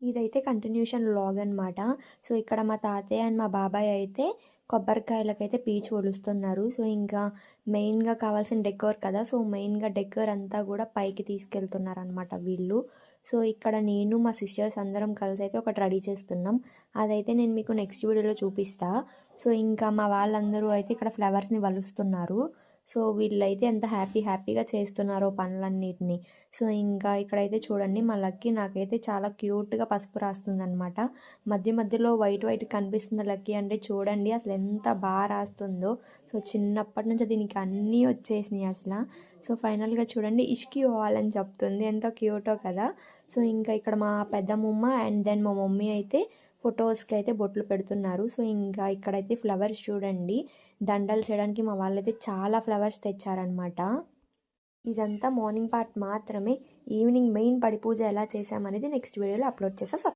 ఇదైతే continuation vlog అనమాట. So, ఇక్కడ మా తాతయ్య అండ్ మా బాబాయ్ అయితే కొబ్బరికాయలకైతే పీచు ఒలుస్తున్నారు. సో, ఇంకా మెయిన్‌గా కావాల్సిన డెకోర్ కదా! సో, మెయిన్‌గా డెకోర్ అంతా గూడా పైకి తీసుకెళ్తున్నారనమాట వీళ్ళు. సో, ఇక్కడ నేను, మా సిస్టర్స్ అందరం కలిసైతే ఒకటి రెడీ చేస్తున్నాం. అదైతే నేను మీకు నెక్స్ట్ వీడియోలో చూపిస్తా. సో, ఇంకా మా వాళ్ళందరూ అయితే ఇక్కడ ఫ్లవర్స్‌ని వలుస్తున్నారు. సో, వీళ్ళైతే ఎంత హ్యాపీగా చేస్తున్నారో పనులన్నిటిని. సో, ఇంకా ఇక్కడైతే చూడండి మా లక్కీ నాకైతే చాలా క్యూట్‌గా పసుపు రాస్తుందనమాట. మధ్యలో వైట్ కనిపిస్తుంది లక్కీ అంటే చూడండి అసలెంత రాస్తుందో. సో, చిన్నప్పటి నుంచి దీనికి అన్నీ వచ్చేసినాయి అసల. సో, ఫైనల్‌గా చూడండి ఇష్కి వాల్ అని చెప్తుంది. ఎంత క్యూటో కదా! సో, ఇంకా ఇక్కడ మా పెద్దమ్మమ్మ అండ్ దెన్ మా మమ్మీ అయితే ఫొటోస్‌కి అయితే బొట్లు పెడుతున్నారు. సో, ఇంకా ఇక్కడైతే ఫ్లవర్స్ చూడండి. దండలు చేయడానికి మా వాళ్ళైతే చాలా ఫ్లవర్స్ తెచ్చారనమాట. ఇదంతా మార్నింగ్ పార్ట్ మాత్రమే. ఈవినింగ్ మెయిన్ పడి పూజ ఎలా చేశామనేది నెక్స్ట్ వీడియోలో అప్లోడ్ చేస్తా.